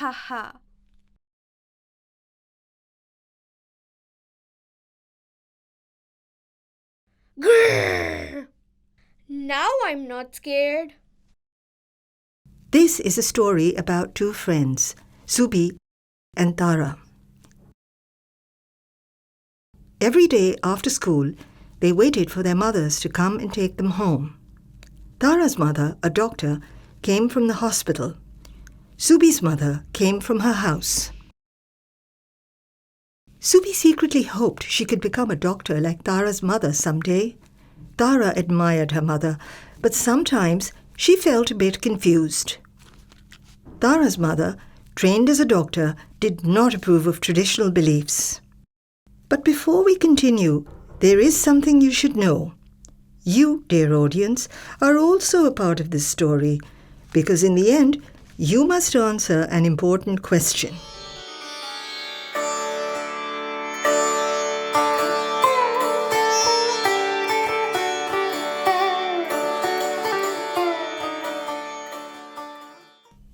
ha ha. Grrr. Now I'm not scared. This is a story about two friends, Subhi and Tara. Every day after school, they waited for their mothers to come and take them home. Tara's mother, a doctor, came from the hospital. Subhi's mother came from her house. Subhi secretly hoped she could become a doctor like Tara's mother someday. Tara admired her mother, but sometimes she felt a bit confused. Tara's mother, trained as a doctor, did not approve of traditional beliefs. But before we continue, there is something you should know. You, dear audience, are also a part of this story, because in the end, you must answer an important question.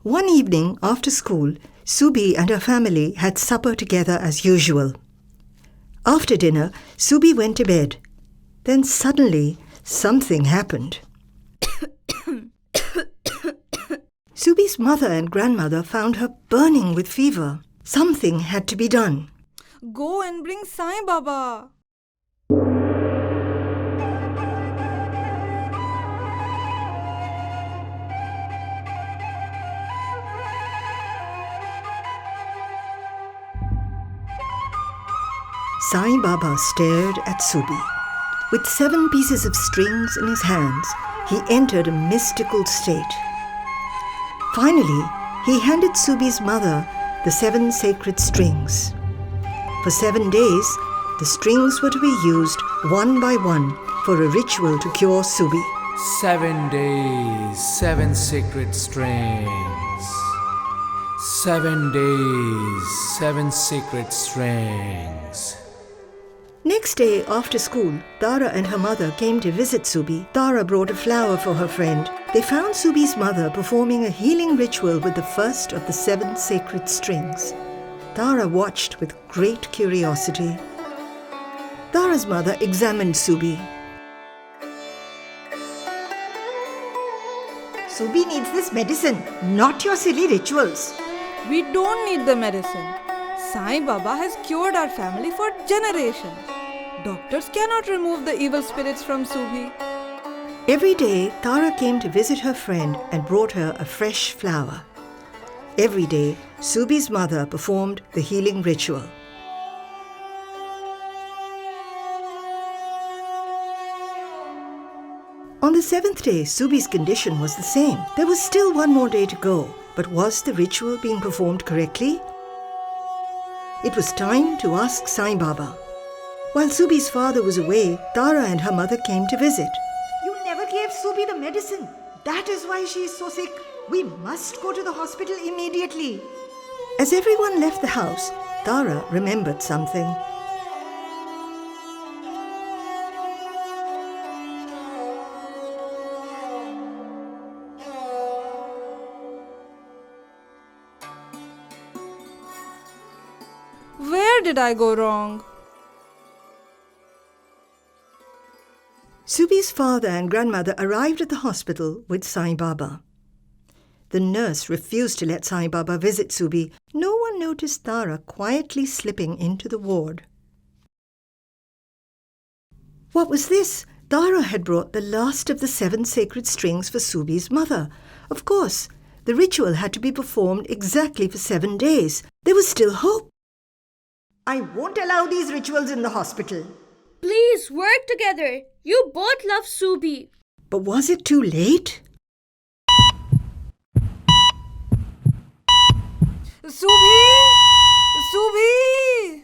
One evening after school, Subhi and her family had supper together as usual. After dinner, Subhi went to bed. Then suddenly, something happened. Subhi's mother and grandmother found her burning with fever. Something had to be done. Go and bring Sai Baba. Sai Baba stared at Subhi. With 7 pieces of strings in his hands, he entered a mystical state. Finally, he handed Subhi's mother the 7 sacred strings. For 7 days, the strings were to be used one by one for a ritual to cure Subhi. 7 days, 7 sacred strings. 7 days, 7 sacred strings. Next day after school, Tara and her mother came to visit Subhi. Tara brought a flower for her friend. They found Subhi's mother performing a healing ritual with the first of the 7 sacred strings. Tara watched with great curiosity. Tara's mother examined Subhi. Subhi needs this medicine, not your silly rituals. We don't need the medicine. Sai Baba has cured our family for generations. Doctors cannot remove the evil spirits from Subhi. Every day, Tara came to visit her friend and brought her a fresh flower. Every day, Subhi's mother performed the healing ritual. On the 7th day, Subhi's condition was the same. There was still one more day to go, but was the ritual being performed correctly? It was time to ask Sai Baba. While Subhi's father was away, Tara and her mother came to visit. You never gave Subhi the medicine. That is why she is so sick. We must go to the hospital immediately. As everyone left the house, Tara remembered something. Where did I go wrong? Subhi's father and grandmother arrived at the hospital with Sai Baba. The nurse refused to let Sai Baba visit Subhi. No one noticed Tara quietly slipping into the ward. What was this? Tara had brought the last of the 7 sacred strings for Subhi's mother. Of course, the ritual had to be performed exactly for 7 days. There was still hope. I won't allow these rituals in the hospital. Please work together. You both love Subhi. But was it too late? Subhi! Subhi!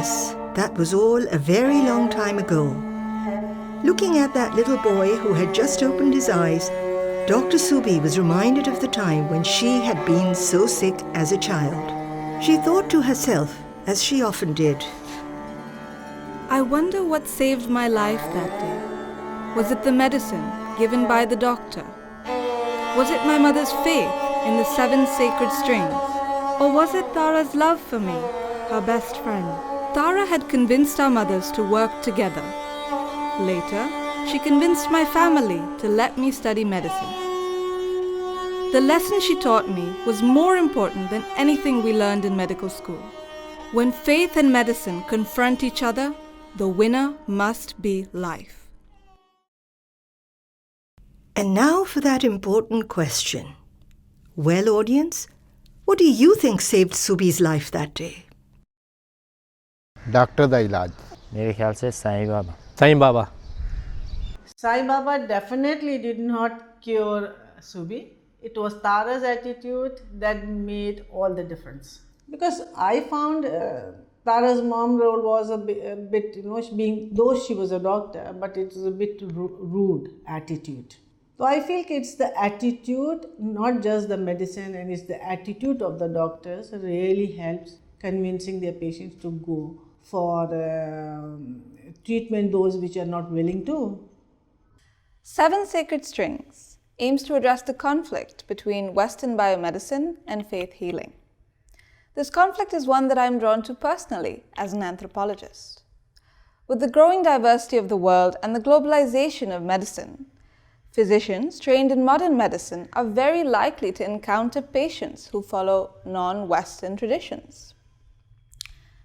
yes, that was all a very long time ago. Looking at that little boy who had just opened his eyes, Dr. Subhi was reminded of the time when she had been so sick as a child. She thought to herself, as she often did, I wonder what saved my life that day. Was it the medicine given by the doctor? Was it my mother's faith in the 7 sacred strings? Or was it Tara's love for me, her best friend? Tara had convinced our mothers to work together. Later, she convinced my family to let me study medicine. The lesson she taught me was more important than anything we learned in medical school. When faith and medicine confront each other, the winner must be life. And now for that important question. Well, audience, what do you think saved Subhi's life that day? Doctor का इलाज मेरे ख्याल से Sai Baba Sai Baba definitely did not cure Subhi. It was Tara's attitude that made all the difference. Because I found Tara's mom role was a bit, though she was a doctor, but it was a bit rude attitude. So I feel it's the attitude, not just the medicine, and it's the attitude of the doctors really helps convincing their patients to go for treatment, those which are not willing to. 7 Sacred Strings aims to address the conflict between Western biomedicine and faith healing. This conflict is one that I am drawn to personally as an anthropologist. With the growing diversity of the world and the globalization of medicine, physicians trained in modern medicine are very likely to encounter patients who follow non-Western traditions.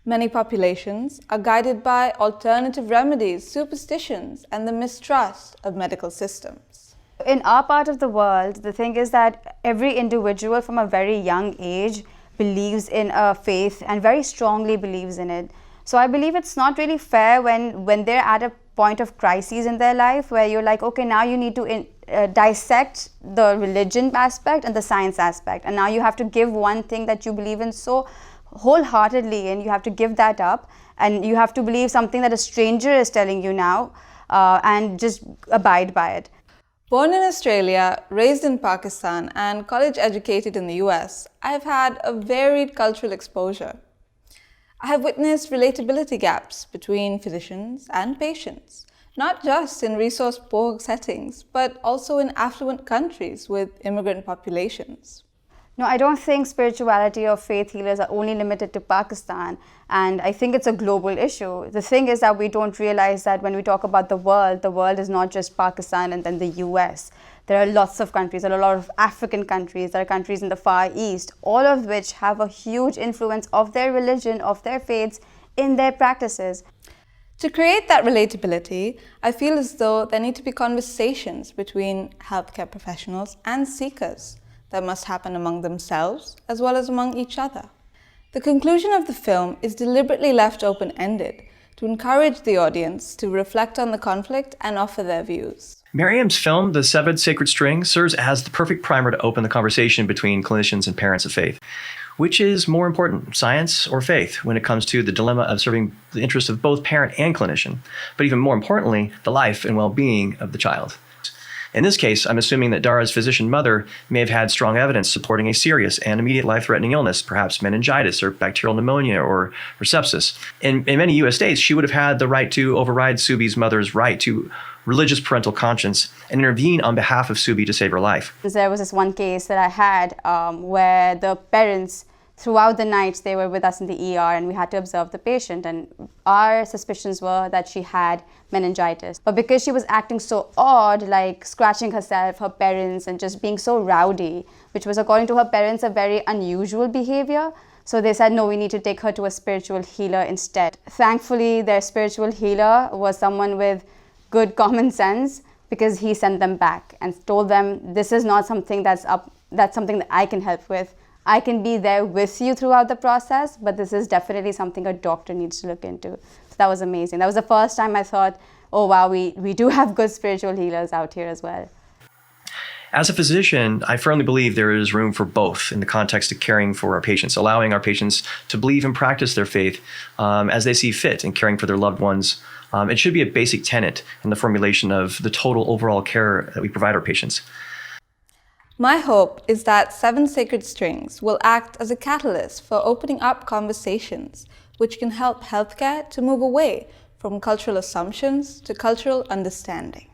Many populations are guided by alternative remedies, superstitions, and the mistrust of medical systems. In our part of the world, the thing is that every individual from a very young age believes in a faith and very strongly believes in it. So I believe it's not really fair when they're at a point of crises in their life where you're like, okay, now you need to dissect the religion aspect and the science aspect, and now you have to give one thing that you believe in so wholeheartedly, and you have to give that up, and you have to believe something that a stranger is telling you now, and just abide by it. Born in Australia, raised in Pakistan, and college educated in the US, I have had a varied cultural exposure. I have witnessed relatability gaps between physicians and patients, not just in resource-poor settings, but also in affluent countries with immigrant populations. No, I don't think spirituality or faith healers are only limited to Pakistan, and I think it's a global issue. The thing is that we don't realize that when we talk about the world is not just Pakistan and then the US. There are lots of countries, there are a lot of African countries, there are countries in the Far East, all of which have a huge influence of their religion, of their faiths in their practices. To create that relatability, I feel as though there need to be conversations between healthcare professionals and seekers that must happen among themselves as well as among each other. The conclusion of the film is deliberately left open-ended to encourage the audience to reflect on the conflict and offer their views. MARYAM's film, The 7 Sacred Strings, serves as the perfect primer to open the conversation between clinicians and parents of faith. Which is more important, science or faith, when it comes to the dilemma of serving the interests of both parent and clinician, but even more importantly, the life and well-being of the child. In this case, I'm assuming that Dara's physician mother may have had strong evidence supporting a serious and immediate life-threatening illness, perhaps meningitis or bacterial pneumonia or sepsis. In many U.S. states, she would have had the right to override Subhi's mother's right to religious parental conscience and intervene on behalf of Subhi to save her life. There was this one case that I had where the parents, throughout the night, they were with us in the ER and we had to observe the patient, and our suspicions were that she had meningitis. But because she was acting so odd, like scratching herself, her parents, and just being so rowdy, which was according to her parents a very unusual behavior, so they said, no, we need to take her to a spiritual healer instead. Thankfully, their spiritual healer was someone with good common sense, because he sent them back and told them, this is not something that's something that I can help with. I can be there with you throughout the process, but this is definitely something a doctor needs to look into. So that was amazing. That was the first time I thought, oh wow, we do have good spiritual healers out here as well. As a physician, I firmly believe there is room for both in the context of caring for our patients, allowing our patients to believe and practice their faith as they see fit in caring for their loved ones. It should be a basic tenet in the formulation of the total overall care that we provide our patients. My hope is that 7 Sacred Strings will act as a catalyst for opening up conversations which can help healthcare to move away from cultural assumptions to cultural understanding.